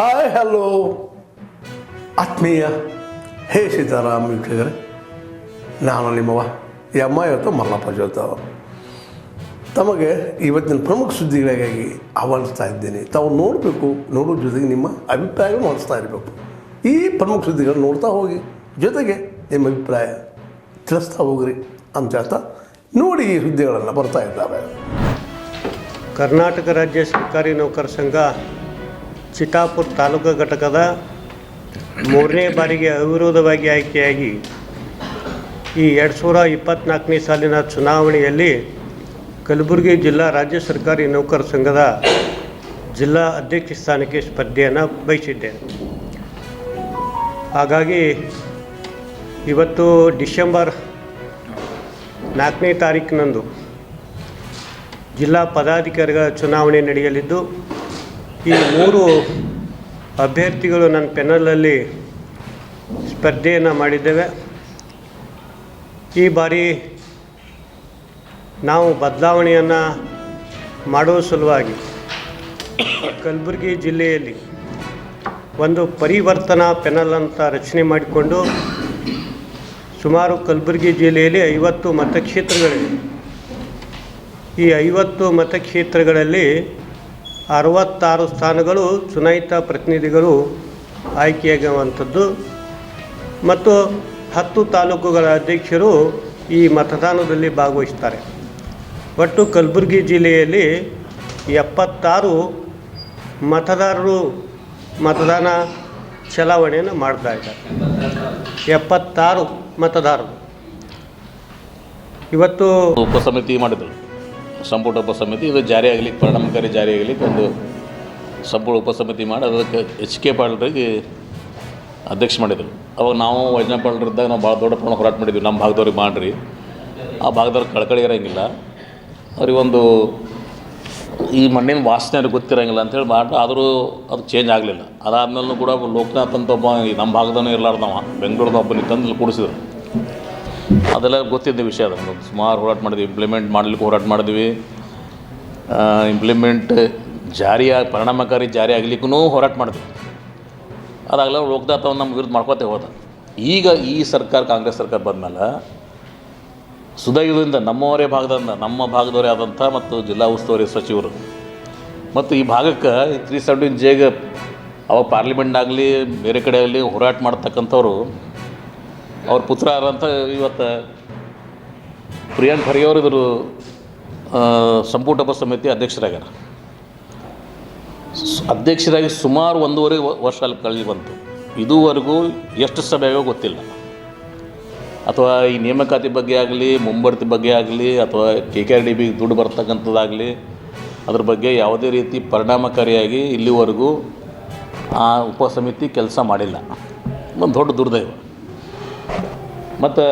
Hi hello ಆತ್ಮೀಯ ಹೇ ಸೀತಾರಾಮ್ ವೀಕ್ಷಕರೇ, ನಾನು ನಿಮ್ಮವ ಇವತ್ತು ಮಲ್ಲಪ್ಪ ಜೋತ ತಮಗೆ ಇವತ್ತಿನ ಪ್ರಮುಖ ಸುದ್ದಿಗಳಿಗಾಗಿ ಆಹ್ವಾನಿಸ್ತಾ ಇದ್ದೇನೆ. ತಾವು ನೋಡಬೇಕು, ನೋಡೋ ಜೊತೆಗೆ ನಿಮ್ಮ ಅಭಿಪ್ರಾಯವನ್ನು ಹೊಂದಿಸ್ತಾ ಇರಬೇಕು. ಈ ಪ್ರಮುಖ ಸುದ್ದಿಗಳನ್ನು ನೋಡ್ತಾ ಹೋಗಿ, ಜೊತೆಗೆ ನಿಮ್ಮ ಅಭಿಪ್ರಾಯ ತಿಳಿಸ್ತಾ ಹೋಗ್ರಿ ಅಂತ ಹೇಳ್ತಾ ನೋಡಿ ಈ ಸುದ್ದಿಗಳನ್ನು ಬರ್ತಾ ಇದ್ದಾವೆ. ಕರ್ನಾಟಕ ರಾಜ್ಯ ಸರ್ಕಾರಿ ನೌಕರ ಸಂಘ ಚಿತ್ತಾಪುರ ತಾಲೂಕು ಘಟಕದ 3ನೇ ಬಾರಿಗೆ ಅವಿರೋಧವಾಗಿ ಆಯ್ಕೆಯಾಗಿ ಈ 2024ನೇ ಸಾಲಿನ ಚುನಾವಣೆಯಲ್ಲಿ ಕಲಬುರಗಿ ಜಿಲ್ಲಾ ರಾಜ್ಯ ಸರ್ಕಾರಿ ನೌಕರ ಸಂಘದ ಜಿಲ್ಲಾ ಅಧ್ಯಕ್ಷ ಸ್ಥಾನಕ್ಕೆ ಸ್ಪರ್ಧೆಯನ್ನು ಬಯಸಿದ್ದೇನೆ. ಹಾಗಾಗಿ ಇವತ್ತು ಡಿಸೆಂಬರ್ 4ನೇ ತಾರೀಕಿನಂದು ಜಿಲ್ಲಾ ಪದಾಧಿಕಾರಿಗಳ ಚುನಾವಣೆ ನಡೆಯಲಿದ್ದು, ಈ 3 ಅಭ್ಯರ್ಥಿಗಳು ನನ್ನ ಪೆನಲಲ್ಲಿ ಸ್ಪರ್ಧೆಯನ್ನು ಮಾಡಿದ್ದೇವೆ. ಈ ಬಾರಿ ನಾವು ಬದಲಾವಣೆಯನ್ನು ಮಾಡುವ ಸಲುವಾಗಿ ಕಲಬುರಗಿ ಜಿಲ್ಲೆಯಲ್ಲಿ ಒಂದು ಪರಿವರ್ತನಾ ಪೆನಲ್ ಅಂತ ರಚನೆ ಮಾಡಿಕೊಂಡು ಸುಮಾರು ಕಲಬುರಗಿ ಜಿಲ್ಲೆಯಲ್ಲಿ 50 ಮತಕ್ಷೇತ್ರಗಳಿವೆ. ಈ 50 ಮತಕ್ಷೇತ್ರಗಳಲ್ಲಿ 66 ಸ್ಥಾನಗಳು ಚುನಾಯಿತ ಪ್ರತಿನಿಧಿಗಳು ಆಯ್ಕೆಯಾಗುವಂಥದ್ದು ಮತ್ತು 10 ತಾಲೂಕುಗಳ ಅಧ್ಯಕ್ಷರು ಈ ಮತದಾನದಲ್ಲಿ ಭಾಗವಹಿಸ್ತಾರೆ. ಒಟ್ಟು ಕಲಬುರಗಿ ಜಿಲ್ಲೆಯಲ್ಲಿ 76 ಮತದಾರರು ಮತದಾನ ಚಲಾವಣೆಯನ್ನು ಮಾಡ್ತಾ ಇದ್ದಾರೆ. 76 ಮತದಾರರು ಇವತ್ತು ಉಪಸಮಿತಿ ಮಾಡಿದರು. ಸಂಪುಟ ಉಪಸಮಿತಿ ಇದು ಜಾರಿಯಾಗಲಿಕ್ಕೆ, ಪರಿಣಾಮಕಾರಿ ಜಾರಿಯಾಗಲಿಕ್ಕೆ ಒಂದು ಸಂಪುಟ ಉಪಸಮಿತಿ ಮಾಡಿ ಅದಕ್ಕೆ HK ಪಾಟೀಲ್ರಿಗೆ ಅಧ್ಯಕ್ಷ ಮಾಡಿದರು. ಅವಾಗ ನಾವು ವೈಜನ ಪಾಟೀಲ್ರಿದ್ದಾಗ ನಾವು ಭಾಳ ದೊಡ್ಡ ಪ್ರಮಾಣ ಹೋರಾಟ ಮಾಡಿದ್ವಿ. ನಮ್ಮ ಭಾಗದವ್ರಿಗೆ ಮಾಡಿರಿ, ಆ ಭಾಗದವ್ರಿಗೆ ಕಳಕಳಿ ಇರೋಂಗಿಲ್ಲ, ಅವ್ರಿಗೊಂದು ಈ ಮಣ್ಣಿನ ವಾಸನೆ ಅವ್ರಿಗೆ ಗೊತ್ತಿರೋಂಗಿಲ್ಲ ಅಂಥೇಳಿ ಮಾಡಿ. ಆದರೂ ಅದು ಚೇಂಜ್ ಆಗಲಿಲ್ಲ. ಅದಾದಮೇಲೂ ಕೂಡ ಲೋಕನಾಥ್ ಅಂತ ಒಬ್ಬ ನಮ್ಮ ಭಾಗದವನು ಇರಲಾರ್ದವ ಬೆಂಗಳೂರದ ಒಬ್ಬನಿಗೆ ತಂದು ಕೂಡಿಸಿದ್ರು. ಅದೆಲ್ಲ ಗೊತ್ತಿದ್ದ ವಿಷಯ. ಅದನ್ನು ಸುಮಾರು ಹೋರಾಟ ಮಾಡಿದ್ವಿ, ಇಂಪ್ಲಿಮೆಂಟ್ ಮಾಡಲಿಕ್ಕೆ ಹೋರಾಟ ಮಾಡಿದ್ವಿ. ಇಂಪ್ಲಿಮೆಂಟ್ ಪರಿಣಾಮಕಾರಿ ಜಾರಿ ಆಗಲಿಕ್ಕೂ ಹೋರಾಟ ಮಾಡಿದ್ವಿ. ಅದಾಗಲ್ಲ ಲೋಕದಾತವನ್ನು ನಮ್ಮ ವಿರುದ್ಧ ಮಾಡ್ಕೋತೇ ಹೋದ. ಈಗ ಈ ಸರ್ಕಾರ, ಕಾಂಗ್ರೆಸ್ ಸರ್ಕಾರ ಬಂದಮೇಲೆ ಸುದೈವದಿಂದ ನಮ್ಮ ಭಾಗದವರೇ ಆದಂಥ ಮತ್ತು ಜಿಲ್ಲಾ ಉಸ್ತುವಾರಿ ಸಚಿವರು ಮತ್ತು ಈ ಭಾಗಕ್ಕೆ 317 ಜೆಗೆ ಅವಾಗ ಪಾರ್ಲಿಮೆಂಟ್ನಾಗಲಿ ಬೇರೆ ಕಡೆ ಆಗಲಿ ಹೋರಾಟ ಮಾಡ್ತಕ್ಕಂಥವ್ರು ಅವ್ರ ಪುತ್ರ ಅಂತ ಇವತ್ತು ಪ್ರಿಯಾಂಕ್ ಖರ್ಗೆ ಅವರು ಇವರು ಸಂಪುಟ ಉಪಸಮಿತಿ ಅಧ್ಯಕ್ಷರಾಗ್ಯಾರ. ಅಧ್ಯಕ್ಷರಾಗಿ ಸುಮಾರು 1.5 ವರ್ಷ ಅಲ್ಲಿ ಕಳೆದು ಬಂತು. ಇದುವರೆಗೂ ಎಷ್ಟು ಸಭೆಯೋ ಗೊತ್ತಿಲ್ಲ. ಅಥವಾ ಈ ನೇಮಕಾತಿ ಬಗ್ಗೆ ಆಗಲಿ, ಮುಂಬಡ್ತಿ ಬಗ್ಗೆ ಆಗಲಿ, ಅಥವಾ KKRDB ದುಡ್ಡು ಬರ್ತಕ್ಕಂಥದ್ದಾಗಲಿ, ಅದ್ರ ಬಗ್ಗೆ ಯಾವುದೇ ರೀತಿ ಪರಿಣಾಮಕಾರಿಯಾಗಿ ಇಲ್ಲಿವರೆಗೂ ಆ ಉಪಸಮಿತಿ ಕೆಲಸ ಮಾಡಿಲ್ಲ. ಒಂದು ದೊಡ್ಡ ದುರ್ದೈವ. ಮತ್ತು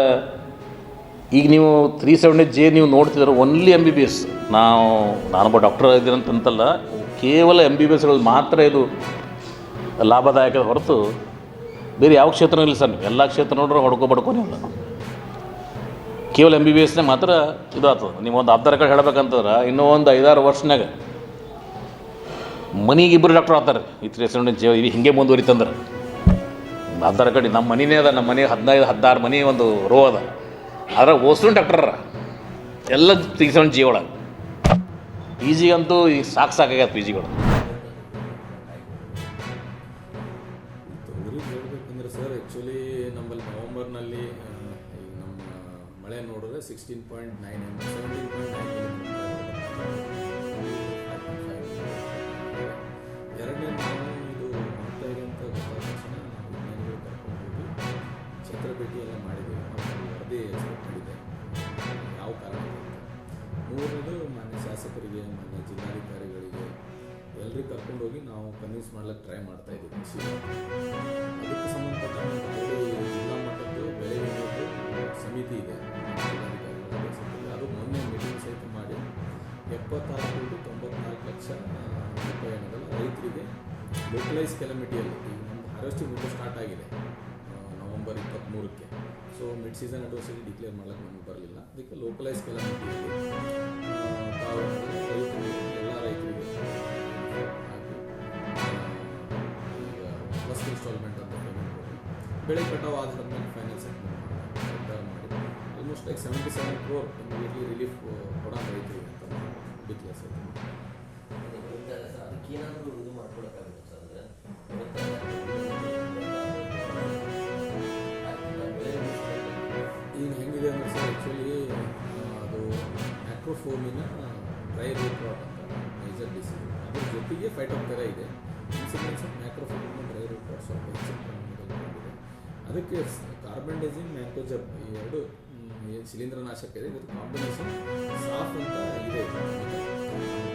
ಈಗ ನೀವು 370 ಜೆ ನೀವು ನೋಡ್ತಿದ್ರೆ ಓನ್ಲಿ MBBS. ನಾನೊಬ್ಬ ಡಾಕ್ಟರ್ ಇದ್ದೀನಂತಲ್ಲ, ಕೇವಲ MBBSಗಳು ಮಾತ್ರ ಇದು ಲಾಭದಾಯಕದ ಹೊರತು ಬೇರೆ ಯಾವ ಕ್ಷೇತ್ರನೂ ಇಲ್ಲ ಸರ್. ನೀವು ಎಲ್ಲ ಕ್ಷೇತ್ರ ನೋಡ್ರೆ ಬಡ್ಕೊಂಡಿಲ್ಲ. ಕೇವಲ MBBSನಾಗ ಮಾತ್ರ ಇದು ಆಗ್ತದೆ. ನೀವು ಒಂದು ಆಧಾರ್ ಕಾರ್ಡ್ ಹೇಳಬೇಕಂತಂದ್ರೆ ಇನ್ನೂ ಒಂದು 5-6 ವರ್ಷನಾಗ ಮನೆಗೆ 2 ಡಾಕ್ಟರ್ ಆಗ್ತಾರೆ. ಈ 370 ಜೆ ಇದು ಹಿಂಗೆ ಮುಂದುವರಿತಂದ್ರೆ ಆಧಾರ್ ಕಾರ್ಡ್ ನಮ್ಮ ಮನೆಯೇ ಅದ. ನಮ್ಮ ಮನೆ 15-16 ಮನೆ ಒಂದು ರೋ ಅದ. ಅದ್ರಾಗ ಓಸು ಡಾಕ್ಟರ್ ಎಲ್ಲ 370 ಜಿ ಒಳಗೆ. ಪಿ ಜಿಗಂತೂ ಈಗ ಸಾಕಾಗ್ಯದ ಪಿ ಜಿಗಳು. ಹೇಳ್ಬೇಕಂದ್ರೆ ಸರ್, ಆ್ಯಕ್ಚುಲಿ ನಮ್ಮಲ್ಲಿ ನವಂಬರ್ನಲ್ಲಿ ಈಗ ನಮ್ಮ ಮಳೆ ನೋಡಿದ್ರೆ 16.9 17.9 ಎರಡನೇ ಇದು ಆಗ್ತಾ ಇರೋಂಥ ಗೊತ್ತಾದ ತಕ್ಷಣ ನಾವು ವಿಜ್ಞಾನಿಗಳು ಕರ್ಕೊಂಡು ಹೋಗಿ ಛತ್ರಪೇಟಿ ಎಲ್ಲ ಮಾಡಿದ್ದೀವಿ. ನಾವು ವರದಿ ಎಕ್ಸ್ಪೆಕ್ಟ್ ಮಾಡಿದ್ದೆ ಯಾವ ಕಾರಣ ಅಂತ. ಮೂರನೇದು ಮಾನ್ಯ ಶಾಸಕರಿಗೆ, ಮಾನ್ಯ ಜಿಲ್ಲಾಧಿಕಾರಿಗಳಿಗೆ ಎಲ್ಲರಿಗೂ ಕರ್ಕೊಂಡೋಗಿ ನಾವು ಕನ್ವಿನ್ಸ್ ಮಾಡ್ಲಿಕ್ಕೆ ಟ್ರೈ ಮಾಡ್ತಾ ಇದ್ದೀವಿ. ಅದಕ್ಕೆ ಸಂಬಂಧಪಟ್ಟ ಜಿಲ್ಲಾ ಮಟ್ಟದ್ದು ಬೆಳೆ ವಿಮೆದು ಸಮಿತಿ ಇದೆ ಅದು ಮೊನ್ನೆ ಮೀಟಿಂಗ್ ಸಹಿತ ಮಾಡಿ 76.94 ಲಕ್ಷ ರೂಪಾಯಿಗಳ ರೈತರಿಗೆ ಲೋಕಲೈಸ್ ಕೆಲಮಿಟಿಯಲ್ಲಿ ಈಗ ನಮ್ಮದು ಹಾರ್ವೆಸ್ಟಿಂಗ್ ವಿಂಡೋ ಸ್ಟಾರ್ಟ್ ಆಗಿದೆ ನವಂಬರ್ 23ಕ್ಕೆ. So mid season adversary declare ಮಾಡ್ಲಿಕ್ಕೆ ನಮಗೆ ಬರಲಿಲ್ಲ. ಅದಕ್ಕೆ ಲೋಕಲೈಸ್ ಕೆಲಮಿಟಿಯಲ್ಲಿ ತಾವು ರೈತರಿಗೆ, ಎಲ್ಲ ರೈತರಿಗೆ ಇನ್ಸ್ಟಾಲ್ಮೆಂಟ್ ಅಂತ ಪೇಮೆಂಟ್ ಕೊಡಿ, ಬೆಳೆ ಕಟಾವು ಆದ್ಮೇಲೆ ಫೈನಲ್ ಸೆಟ್ಲ್ಮೆಂಟ್ ಮಾಡಿ almost like 77 crore immediately relief ಕೊಡೋಣ ರೈತರಿಗೆ ಅಂತ ಡಿಕ್ಲೇರ್ಸ್ ಆಯಿತು. ಅದಕ್ಕೇನಾದರೂ ಇದು ಮಾಡ್ಕೊಳಕ್ಕಾಗುತ್ತೆ ಸರ್? ಅಂದರೆ ಈಗ ಹೆಂಗಿದೆ ಅಂದರೆ ಸರ್, ಆ್ಯಕ್ಚುಲಿ ಅದು ಮ್ಯಾಕ್ರೋಫೋಮಿನ ಡ್ರೈ ರೂಟ್ ರಾಟ್ ಅಂತ ಮೇಜರ್ ಡಿಸೀಸ್, ಅದ್ರ ಜೊತೆಗೆ ಫೈಟೋಪ್ತೆರಾ ಇದೆ. Incidence of macrophomina dry root rot ಸ್ವಲ್ಪ ಹೆಚ್ಚಿನ ಪ್ರಮಾಣದಲ್ಲಿ ಕಂಡಿದೆ. ಅದಕ್ಕೆ ಕಾರ್ಬೆಂಡಜಿಮ್, ಮ್ಯಾಂಕೋಜಬ್ ಈ ಎರಡು ಶಿಲೀಂಧ್ರನಾಶಕ ಇದೆ. ಇದ್ರ ಕಾಂಬಿನೇಷನ್ ಸಾಫ್ ಅಂತ ಇದೆ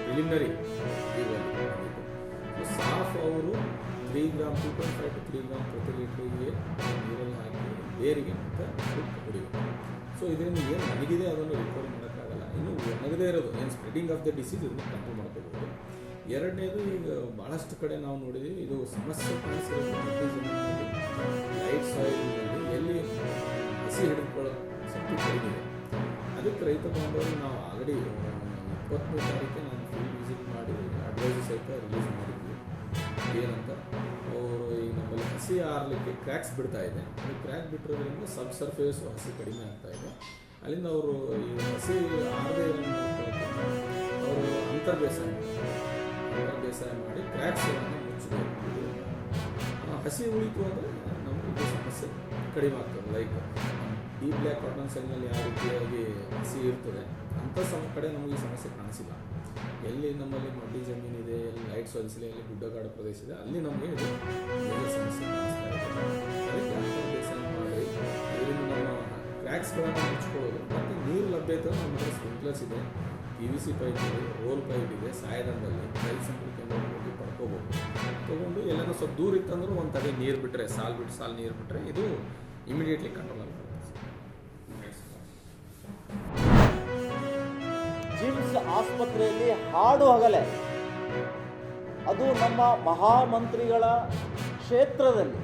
ಪ್ರಿಲಿಮಿನರಿ ಸಾಫ್ ಅವರು 3 ಗ್ರಾಮ್ 2.5 to 3 ಗ್ರಾಮ್ ಪ್ರತಿ ಲೀಟ್ರಿಗೆ ನೀರಲ್ಲಿ ಹಾಕಿ ಬೇರಿಗೆ ಮತ್ತು ಕುಡಿಬೇಕು. ಸೊ ಇದರಿಂದ ಏನು ಒಣಗಿದೆ ಅದನ್ನು ರಿಕವರಿ ಮಾಡೋಕ್ಕಾಗಲ್ಲ. ಇನ್ನು ಒಣಗದೇ ಇರೋದು ಏನು ಸ್ಪ್ರೆಡಿಂಗ್ ಆಫ್ ದ ಡಿಸೀಸ್ ಇದನ್ನು ಕಂಟ್ರೋಲ್ ಮಾಡ್ಕೋಬೋದು. ಎರಡನೇದು, ಈಗ ಭಾಳಷ್ಟು ಕಡೆ ನಾವು ನೋಡಿದ್ದೀವಿ ಇದು ಸಮಸ್ಯೆ ಕಾಣಿಸಿರೋದು ಮಟ್ಟಿ ಜಮೀನಿನಲ್ಲಿ, ಲೈಟ್ ಸಾಯಿಲ್ನಲ್ಲಿ ಎಲ್ಲಿ ಹಸಿ ಹಿಡಿದುಕೊಳ್ಳೋ ಶಕ್ತಿ ಕಡಿಮೆ. ಅದಕ್ಕೆ ರೈತ ಬಾಂಧವರು ನಾವು ಆಲ್ರೆಡಿ 23 ತಾರೀಕಿಗೆ ನಾನು ಫೀಲ್ಡ್ ವಿಸಿಟ್ ಮಾಡಿ ಅಡ್ವೈಸ್ ಸಹಿತ ರಿಲೀಸ್ ಮಾಡಿದ್ವಿ. ಏನಂತ ಅವರು ಈಗ ನಮ್ಮಲ್ಲಿ ಹಸಿ ಆರಲಿಕ್ಕೆ ಕ್ರ್ಯಾಕ್ಸ್ ಬಿಡ್ತಾ ಇದೆ. ಅದು ಕ್ರ್ಯಾಕ್ ಬಿಟ್ಟಿರೋದ್ರಿಂದ ಸಬ್ ಸರ್ಫೇಸ್ ಹಸಿ ಕಡಿಮೆ ಆಗ್ತಾ ಇದೆ. ಅಲ್ಲಿಂದ ಅವರು ಈ ಹಸಿ ಆರದೇ ಅವರು ಅಂತರ್ ಬೇಸಾಯ ಮಾಡಿ ಕ್ರ್ಯಾಕ್ಸ್ಗಳನ್ನು ಮುಚ್ಚಬೇಕು. ಹಸಿ ಉಳಿತು ಅಂದರೆ ನಮಗೆ ಇದು ಸಮಸ್ಯೆ ಕಡಿಮೆ ಆಗ್ತದೆ. ಲೈಕ್ ಈ ಬ್ಲ್ಯಾಕ್ ಕಾಟನ್ ಸೆಲ್ನಲ್ಲಿ ಯಾವ ರೀತಿಯಾಗಿ ಹಸಿ ಇರ್ತದೆ ಅಂಥ ಕಡೆ ನಮಗೆ ಸಮಸ್ಯೆ ಕಾಣಿಸಿಲ್ಲ. ಎಲ್ಲಿ ನಮ್ಮಲ್ಲಿ ಮಡ್ಡಿ ಜಮೀನಿದೆ, ಎಲ್ಲಿ ಲೈಟ್ ಸಾಯಿಲ್ಸ್ ಇದೆ, ಎಲ್ಲಿ ಗುಡ್ಡಗಾಡು ಪ್ರದೇಶ ಇದೆ, ಅಲ್ಲಿ ನಮಗೆ ಇದು ಬೇರೆ ಸಮಸ್ಯೆ ಕಾಣಿಸ್ತಾ ಇದೆ. ಅದಕ್ಕೆ ಅಂತರ್ ಬೇಸಾಯ ಮಾಡಿ ಇದರಿಂದ ನಮ್ಮ ಕ್ರ್ಯಾಕ್ಸ್ಗಳನ್ನು ಮುಚ್ಕೊಳ್ಳೋದು. ಮತ್ತು ನೀರು ಲಭ್ಯತೆ ನಮಗೆ ಸ್ಪ್ರಿಂಕ್ಲರ್ಸ್ ಇದೆ, PVC ಪೈಪ್ ಇದೆ, ರೋಲ್ ಪೈಪ್ ಇದೆ. ಸಾಯದಂದಲ್ಲಿ ರೈತ ಸಂಪರ್ಕ ಕೇಂದ್ರಕ್ಕೆ ಹೋಗಿ ಪಡ್ಕೋಬೋದು. ತೊಗೊಂಡು ಎಲ್ಲನೂ ಸ್ವಲ್ಪ ದೂರ ಇತ್ತಂದ್ರೂ ಒಂದು ತಡೆ ನೀರು ಬಿಟ್ಟರೆ, ಸಾಲು ನೀರು ಬಿಟ್ಟರೆ ಇದು ಇಮಿಡಿಯೇಟ್ಲಿ ಕಂಟ್ರೋಲ್ ಆಗುತ್ತೆ. ಜಿಮ್ಸ್ ಆಸ್ಪತ್ರೆಯಲ್ಲಿ ಹಾಡು ಹಗಲೇ, ಅದು ನಮ್ಮ ಮಹಾಮಂತ್ರಿಗಳ ಕ್ಷೇತ್ರದಲ್ಲಿ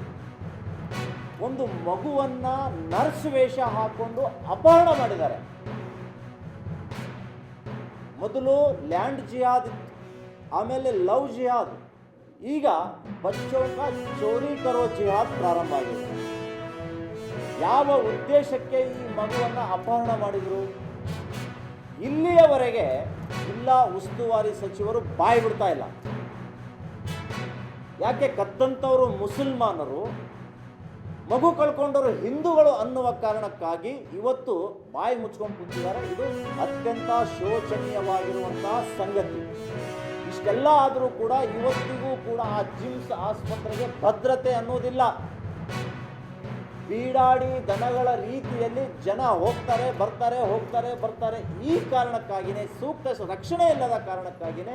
ಒಂದು ಮಗುವನ್ನ ನರ್ಸ್ ವೇಷ ಹಾಕೊಂಡು ಅಪಹರಣ ಮಾಡಿದ್ದಾರೆ. ಮೊದಲು ಲ್ಯಾಂಡ್ ಜಿಹಾದ್, ಆಮೇಲೆ ಲವ್ ಜಿಹಾದ್, ಈಗ ಬಚ್ಚೋं का ಚೋರಿ ಕರೋ ಜಿಹಾದ್ ಪ್ರಾರಂಭ ಆಗಿದೆ. ಯಾವ ಉದ್ದೇಶಕ್ಕೆ ಈ ಮಗುವನ್ನ ಅಪಹರಣ ಮಾಡಿದರು? ಇಲ್ಲಿಯವರೆಗೆ ಜಿಲ್ಲಾ ಉಸ್ತುವಾರಿ ಸಚಿವರು ಬಾಯಿ ಬಿಡ್ತಾ ಇಲ್ಲ. ಯಾಕೆ? ಕತ್ತಂತವರು ಮುಸಲ್ಮಾನರು, ಮಗು ಕಳ್ಕೊಂಡವರು ಹಿಂದೂಗಳು ಅನ್ನುವ ಕಾರಣಕ್ಕಾಗಿ ಇವತ್ತು ಬಾಯಿ ಮುಚ್ಕೊಂಡು ಕೂತಿದ್ದಾರೆ. ಇದು ಅತ್ಯಂತ ಶೋಚನೀಯವಾಗಿರುವಂತಹ ಸಂಗತಿ. ಇಷ್ಟೆಲ್ಲ ಆದರೂ ಕೂಡ ಇವತ್ತಿಗೂ ಕೂಡ ಆ ಜಿಮ್ಸ್ ಆಸ್ಪತ್ರೆಗೆ ಭದ್ರತೆ ಅನ್ನೋದಿಲ್ಲ. ಬೀಡಾಡಿ ದನಗಳ ರೀತಿಯಲ್ಲಿ ಜನ ಹೋಗ್ತಾರೆ ಬರ್ತಾರೆ. ಈ ಕಾರಣಕ್ಕಾಗಿಯೇ, ಸೂಕ್ತ ರಕ್ಷಣೆ ಇಲ್ಲದ ಕಾರಣಕ್ಕಾಗಿಯೇ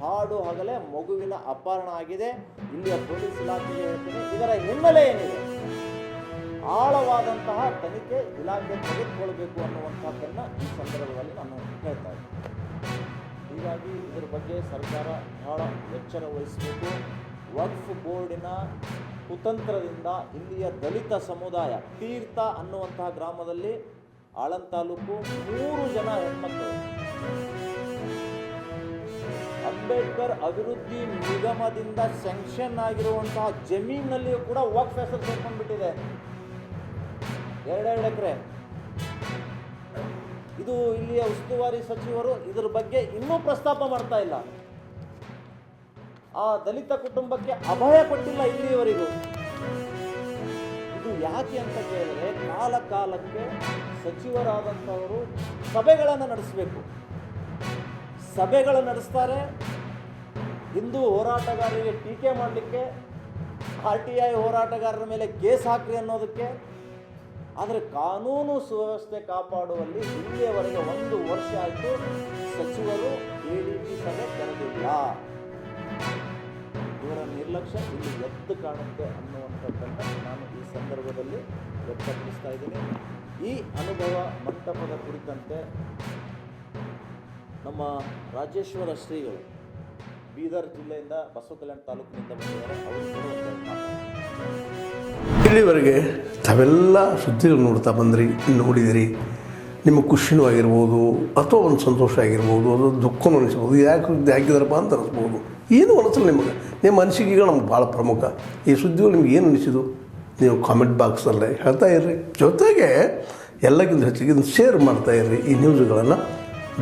ಹಾಡು ಹಗಲೇ ಮಗುವಿನ ಅಪಹರಣ ಆಗಿದೆ. ಇಲ್ಲಿಯ ಪೊಲೀಸ್ ಇಲಾಖೆಗೆ ಹೇಳ್ತೀನಿ, ಇದರ ಹಿನ್ನೆಲೆ ಏನಿದೆ, ಆಳವಾದಂತಹ ತನಿಖೆ ಇಲಾಖೆ ತೆಗೆದುಕೊಳ್ಬೇಕು ಅನ್ನುವಂಥದ್ದನ್ನು ಈ ಸಂದರ್ಭದಲ್ಲಿ ನಾನು ಹೇಳ್ತಾ ಇದ್ದೀನಿ. ಹೀಗಾಗಿ ಇದರ ಬಗ್ಗೆ ಸರ್ಕಾರ ಬಹಳ ಎಚ್ಚರ ವಹಿಸಬೇಕು. ವಕ್ಫ್ ಬೋರ್ಡಿನ ಕುತಂತ್ರದಿಂದ ಇಲ್ಲಿಯ ದಲಿತ ಸಮುದಾಯ, ತೀರ್ಥ ಅನ್ನುವಂತಹ ಗ್ರಾಮದಲ್ಲಿ, ಆಳಂದ್ ತಾಲೂಕು, 3 ಜನ ಹೆಣ್ಮಕ್ಕಳು ಅಂಬೇಡ್ಕರ್ ಅಭಿವೃದ್ಧಿ ನಿಗಮದಿಂದ ಸ್ಯಾಂಕ್ಷನ್ ಆಗಿರುವಂತಹ ಜಮೀನಿನಲ್ಲಿಯೂ ಕೂಡ ವಕ್ಫ್ ಹೆಸರು ಸೇರ್ಕೊಂಡ್ಬಿಟ್ಟಿದೆ. 2 ಎಕರೆ. ಇದು ಇಲ್ಲಿಯ ಉಸ್ತುವಾರಿ ಸಚಿವರು ಇದರ ಬಗ್ಗೆ ಇನ್ನೂ ಪ್ರಸ್ತಾಪ ಮಾಡ್ತಾ ಇಲ್ಲ. ಆ ದಲಿತ ಕುಟುಂಬಕ್ಕೆ ಅಭಯ ಕೊಟ್ಟಿಲ್ಲ ಇಲ್ಲಿಯವರೆಗೂ. ಇದು ಯಾಕೆ ಅಂತ ಕೇಳಿದ್ರೆ, ಕಾಲಕ್ಕೆ ಸಚಿವರಾದಂಥವರು ಸಭೆಗಳನ್ನು ನಡೆಸಬೇಕು. ಸಭೆಗಳು ನಡೆಸ್ತಾರೆ, ಹಿಂದೂ ಹೋರಾಟಗಾರರಿಗೆ ಟೀಕೆ ಮಾಡಲಿಕ್ಕೆ, RTI ಹೋರಾಟಗಾರರ ಮೇಲೆ ಕೇಸ್ ಹಾಕ್ರಿ ಅನ್ನೋದಕ್ಕೆ. ಆದರೆ ಕಾನೂನು ಸುವ್ಯವಸ್ಥೆ ಕಾಪಾಡುವಲ್ಲಿ ಇಲ್ಲಿಯವರೆಗೆ 1 ವರ್ಷ ಆಯಿತು ಸಚಿವರು ADP ಸಭೆ ಕರೆದಿಲ್ಲ. ಇವರ ನಿರ್ಲಕ್ಷ್ಯ ಇಲ್ಲಿ ಎದ್ದು ಕಾಣುತ್ತೆ ಅನ್ನುವಂಥದ್ದನ್ನು ನಾನು ಈ ಸಂದರ್ಭದಲ್ಲಿ ವ್ಯಕ್ತಪಡಿಸ್ತಾ ಇದ್ದೀನಿ. ಈ ಅನುಭವ ಮಂಟಪದ ಕುರಿತಂತೆ ನಮ್ಮ ರಾಜೇಶ್ವರ ಶ್ರೀಗಳು ಬೀದರ್ ಜಿಲ್ಲೆಯಿಂದ, ಬಸವಕಲ್ಯಾಣ ತಾಲೂಕಿನಿಂದ ಬಂದಿದ್ದಾರೆ. ಅವರು ಇಲ್ಲಿವರೆಗೆ ತಾವೆಲ್ಲ ಸುದ್ದಿಗಳು ನೋಡ್ತಾ ನೋಡಿದಿರಿ. ನಿಮಗೆ ಖುಷಿನೂ ಆಗಿರ್ಬೋದು, ಅಥವಾ ಒಂದು ಸಂತೋಷ ಆಗಿರ್ಬೋದು, ಅದು ದುಃಖನೂ ಅನಿಸ್ಬೋದು. ಯಾಕೆ ಸುದ್ದಿ ಹಾಕಿದಾರಪ್ಪ ಅಂತ ಅನಿಸ್ಬೋದು. ಏನು ಅನಿಸಲ್ಲ ನಿಮಗೆ. ನಿಮ್ಮ ಅನಿಸಿಕೆಗಳು ನಮ್ಗೆ ಭಾಳ ಪ್ರಮುಖ. ಈ ಸುದ್ದಿಗಳು ನಿಮ್ಗೆ ಏನು ಅನಿಸಿದು ನೀವು ಕಾಮೆಂಟ್ ಬಾಕ್ಸಲ್ಲೇ ಹೇಳ್ತಾ ಇರ್ರಿ. ಜೊತೆಗೆ ಎಲ್ಲಕ್ಕಿಂತ ಹೆಚ್ಚಿಗೆ ಇದನ್ನು ಶೇರ್ ಮಾಡ್ತಾಯಿರ್ರಿ ಈ ನ್ಯೂಸ್ಗಳನ್ನು.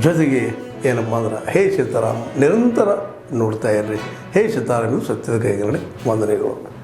ಜೊತೆಗೆ ಏನಪ್ಪ ಅಂದ್ರೆ ಹೇ ಸೀತಾರಾಮ್ ನಿರಂತರ ನೋಡ್ತಾ ಇರ್ರಿ. ಹೇ ಸೀತಾರಾಮ್ ಸತ್ಯದ ಕೈಗಡೆ ವಂದನೆಗಳು.